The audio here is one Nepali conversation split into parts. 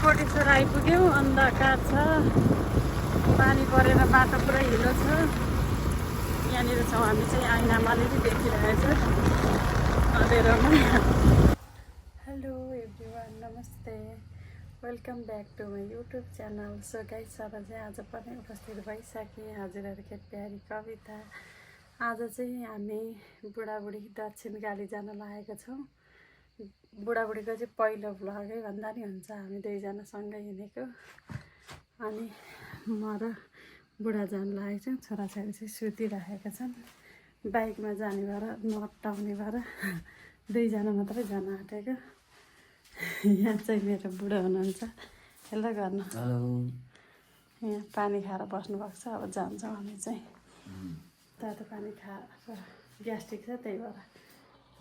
कोटेश्वर आइपुग्यौँ। अन्धकार छ, पानी परेर बाटो पुरै हिलो छ। यहाँनिर छौँ हामी चाहिँ, ऐनामा अलिकति देखिरहेछ अँधेरोमा। हेलो एभ्रिवान, नमस्ते, welcome back to my YouTube channel. So guys, अब चाहिँ आज पनि उपस्थित भइसकेँ हजुरहरूकै प्यारी कविता। आज चाहिँ हामी बुढाबुढी दक्षिणकाली जान लागेका छौँ। बुढाबुढीको चाहिँ पहिलो भ्लगै भन्दा नि हुन्छ, हामी दुईजना सँगै हिँडेको। अनि म र बुढा जान लागेको छौँ। छोराछोरी चाहिँ सुतिराखेका छन्। बाइकमा जाने भएर नअट्टाउने भएर दुईजना मात्रै जान आँटेको। यहाँ चाहिँ मेरो बुढा हुनुहुन्छ। हेलो गर्नु। यहाँ पानी खाएर बस्नुभएको छ। अब जान्छौँ हामी चाहिँ। तातो पानी खाएर ग्यास्ट्रिक छ, त्यही भएर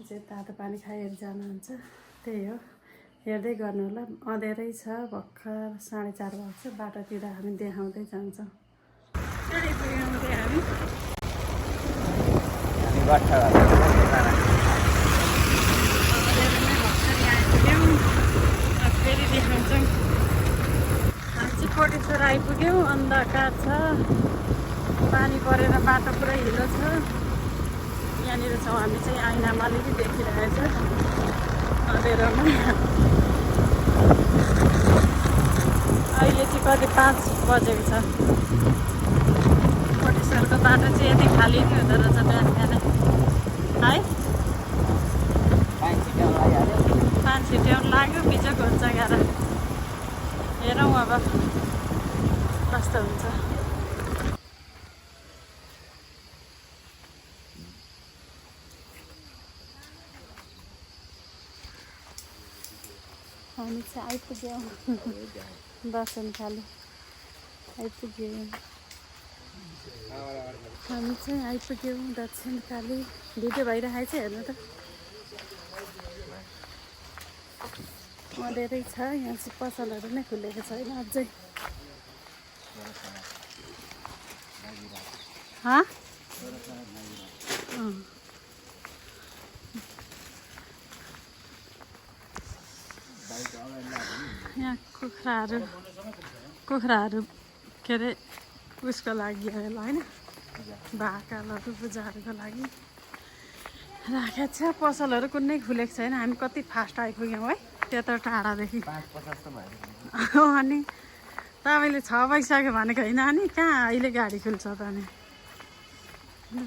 चाहिँ तातो पानी खाएर जानुहुन्छ। त्यही हो, हेर्दै गर्नु होला। अँधेरै छ, भर्खर 4:30 भएको छ। बाटोतिर हामी देखाउँदै जान्छौँ। फेरि देखाउँछौँ। हामी चाहिँ कोटेश्वर आइपुग्यौँ। अन्धकार छ, पानी परेर बाटो पुरै हिलो छ। यहाँनिर छौँ हामी चाहिँ, ऐनामा अलिकति देखिरहेछ अँधेरोमा। अहिले चाहिँ कति 5 बजेको छ। कोटेश्वरको बाटो चाहिँ यति खाली नै हुँदो रहेछ बिहान बिहानै है। 5 छिट्याउनु लाग्यो, बिजोक हुन्छ गाह्रो। हेरौँ अब कस्तो हुन्छ। हामी चाहिँ आइपुग्यौँ दर्शनकाली आइपुग्यौँ। हामी चाहिँ आइपुग्यौँ दक्षिणकाली। भिडियो भइरहेको छ, हेर्नु त। अँधेरै छ। यहाँ चाहिँ पसलहरू नै खुलेको छैन अझै। यहाँ कुखुराहरू के अरे उसको लागि होला होइन, भाकालहरू पूजाहरूको लागि राखेको छ। पसलहरू कुनै खुलेको छैन। हामी कति फास्ट आइपुग्यौँ है, त्यत्रो टाढादेखि। अनि तपाईँले 6 बजिसक्यो भनेको होइन। अनि कहाँ अहिले गाडी खुल्छ त? अनि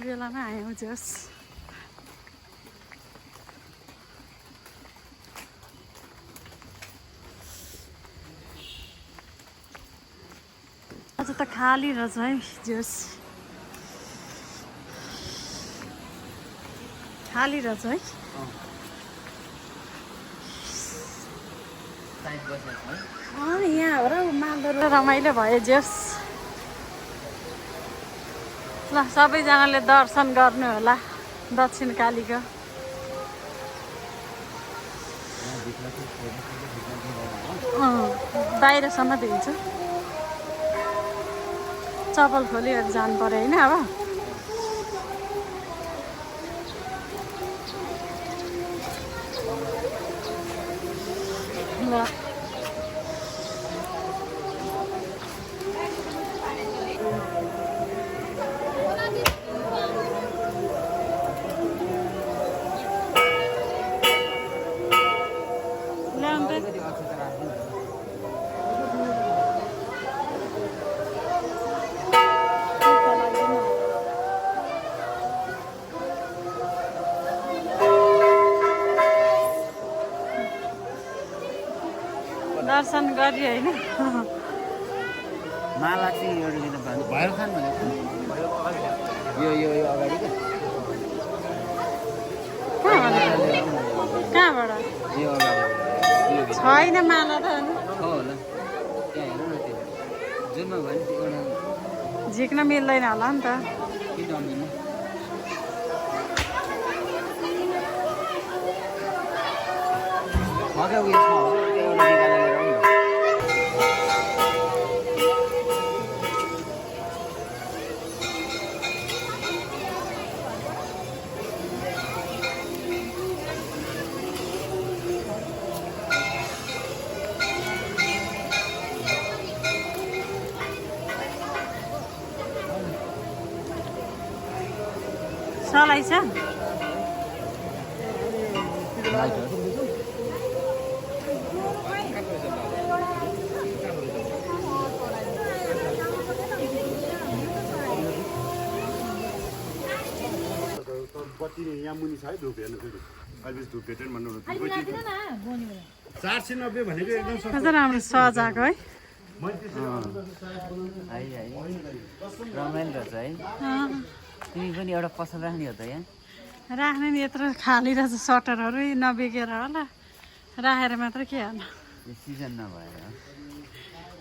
बेलामा आयौँ जस। आज त खाली रहेछ है जोस, खाली रहेछ है। यहाँ हो र मालदो रमाइलो भयो जोस। ल सबैजनाले दर्शन गर्नु होला दक्षिणकालीको। बाहिरसम्म दिन्छ। चप्पल खोलिहरू जानु पर्यो होइन अब। ल दर्शन गरियो होइन। माला चाहिँ एउटा लिन पाउँछ। भैरव खान भनेको यो अगाडि क्या। कहाँबाट? यो अगाडि छैन माला त। होला त्यहाँ हेर न। त्यो जुनमा भयो नि एउटा झिक्न मिल्दैन होला नि त। किन नमिल्ने? उयसमा हो एउटा निकालेर सलाई छ बत्ती यहाँ मुनि छ है धुप हेर्नु फेरि अहिले धुप भेटेन भन्नु 490 भनेको एकदम कस्तो राम्रो सजाएको है रमाइलो रहेछ है तिमी पनि एउटा पसल राख्ने हो त यहाँ राख्ने नि यत्रो खाली रहेछ सटरहरू नबिगेर होला राखेर मात्र के हाल्नु यो सिजन नभएर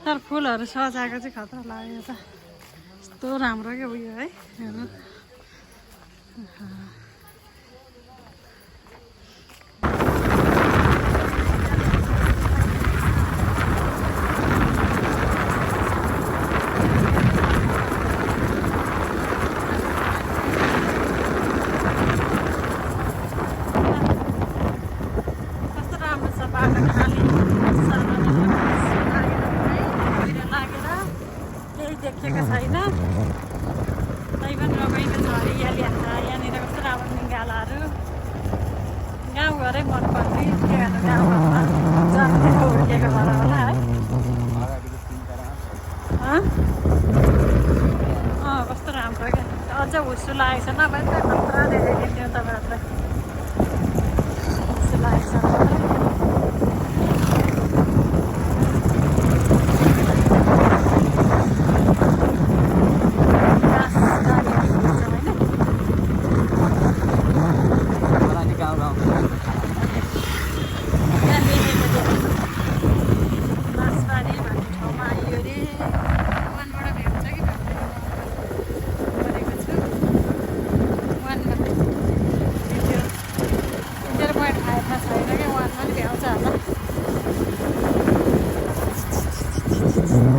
तर फुलहरू सजाएको चाहिँ खतरा लाग्यो त यस्तो राम्रो क्या उयो है हेर्नु कस्तो राम्रो छ बाटो खाली लागेर केही देखेको छैन तै पनि रमाइलो छ हरियाली यहाँनिर कस्तो राम्रो निगालाहरू गाउँघरै मनपर्ने के गर्नु गाउँघरमा जन्मेको हुर्केको भएर होला है कस्तो राम्रो क्या अझ हुस्सु लागेको छ नभए त खतरा देखेको थियो तपाईँहरूलाई हुस्सु लागेको छ बाँसबारी भन्ने ठाउँमा आइयो अरे वानबाट भेट्छ कि भनेको छु वानमा भेट्यो तेरो पोइन्ट खाएमा छैन क्या वानमा नि भ्याउँछ होला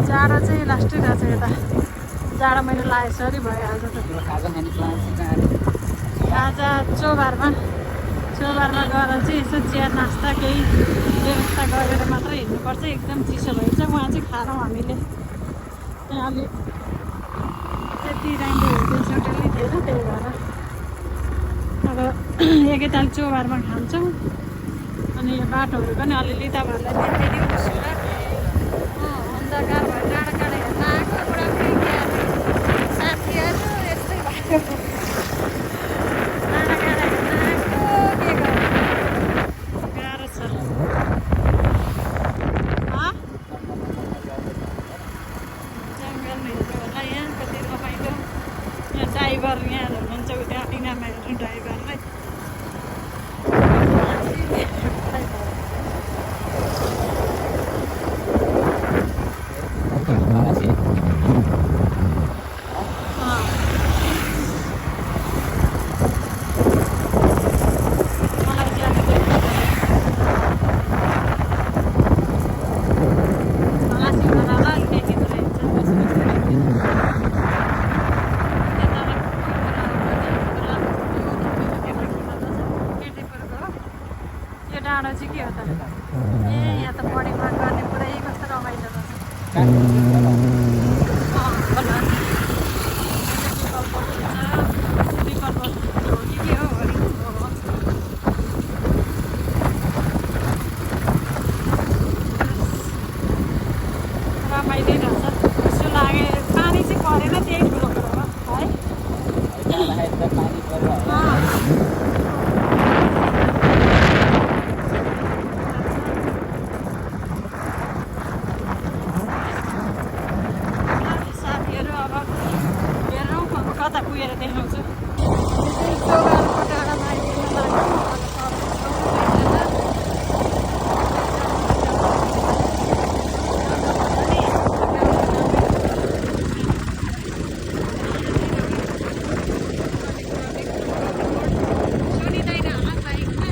जाडो चाहिँ लास्टै रहेछ यता जाडो मैले लागेको सरी भइहाल्छ त आज चौबारमा गएर चाहिँ यसो चिया नास्ता केही व्यवस्था गरेर मात्रै हिँड्नुपर्छ एकदम चिसो भइन्छ उहाँ चाहिँ खारौँ हामीले त्यहाँ अलि त्यति राम्रो हुँदैछ होटेलै थिएन त्यही भएर अब एकैताल चौबारमा खान्छौँ अनि यो बाटोहरू पनि अलिअलि तपाईँहरूलाई देखाइदिउँछु र अन्धकार भयो टाढा टाढा हेर्न आएको बुढाबुढी साथीहरू यस्तै भयो टाढा टाढा हेर्न आएको के गर्नु गाह्रो छ जङ्गल हेर्नु होला यहाँ कति रमाइलो यहाँ ड्राइभर यहाँ हुनुहुन्छ उता इनामा हेर्नु ड्राइभरलाई डाँडो चाहिँ के हो त ए यहाँ त बढी माग गर्ने पुरै कस्तो रमाइलो रहेछ के हो रमाइलो रहेछ यसो लाग्यो पानी चाहिँ परेन त्यही ठुलो कुरो हो है कता पुगेर देखाउँछु चौबारको डाँडामा आइपुग्न लाग्यो सुनिँदैन होला बाइकमा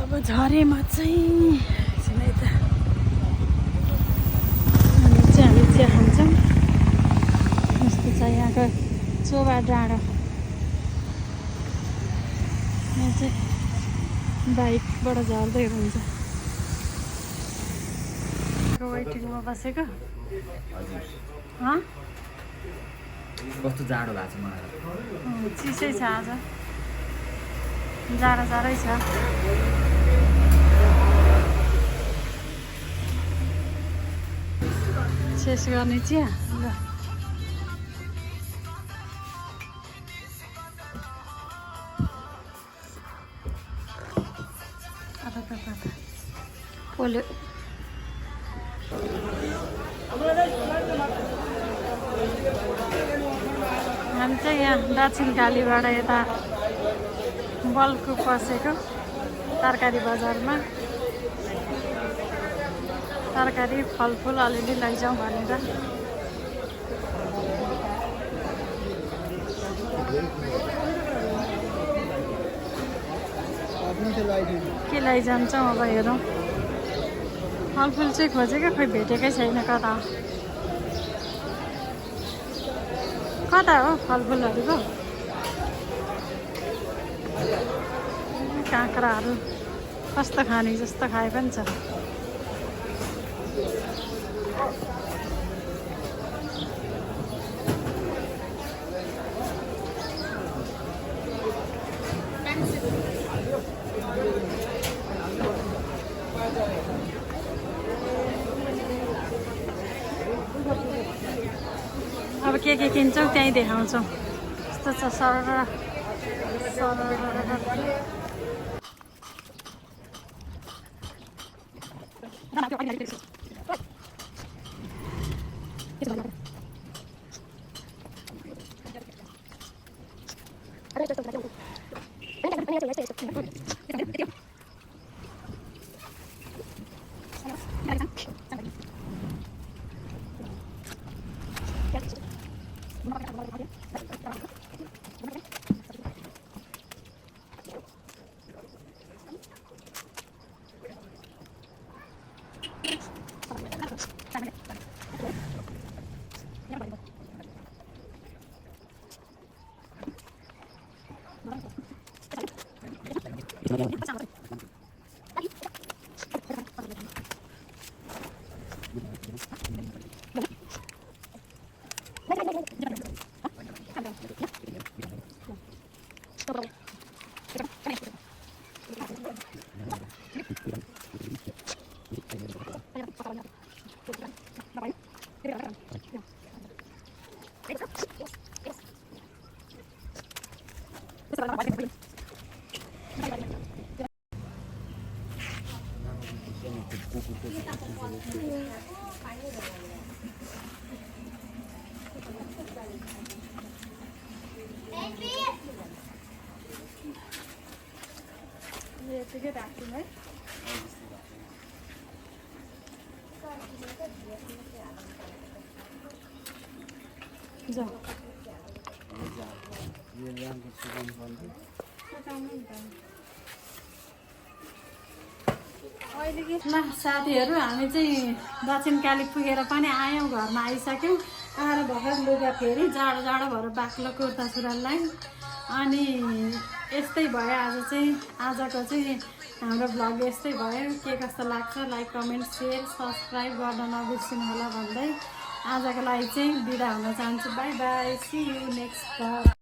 अब झरेमा चाहिँ एकछिन है त अनि चाहिँ हामी चिया खान्छौँ। यस्तो छ यहाँको चोबा डाँडो। यहाँ चाहिँ बाइकबाट झर्दै हुन्छ। वेटिङमा बसेको कस्तो जाडो भएको छ मलाई। चिसै छ आज, जाडो जाडै छ। शेष गर्ने चिया ल पोल्यो। हामी चाहिँ यहाँ दक्षिण कालीबाट यता बल्कु पसेको तरकारी बजारमा तरकारी फलफुल अलिअलि लैजाउँ भनेर। के लैजान्छौँ अब हेरौँ। फलफुल चाहिँ खोजेको खोइ भेटेकै छैन। कता कता हो फलफुलहरूको? काँक्राहरू कस्तो खाने जस्तो खाए पनि छ। अब के किन्छौँ त्यहीँ देखाउँछौँ। यस्तो छ सरर सरर। यतिकै राख्छौँ है। जाऊ ल साथीहरू, हामी चाहिँ दक्षिण काली पुगेर पनि आयौँ। घरमा आइसक्यौँ। आएर भर्खर लुगा फेरि जाडो जाडो भएर बाक्लो कुर्ता सुरुवाल। अनि यस्तै भयो आज चाहिँ। आजको चाहिँ हाम्रो भ्लग यस्तै भयो। के कस्तो लाग्छ लाइक कमेन्ट सेयर सब्सक्राइब गर्न नबिर्सिनु होला भन्दै आजको लागि चाहिँ बिदा हुन चाहन्छु। Bye bye, see you next vlog.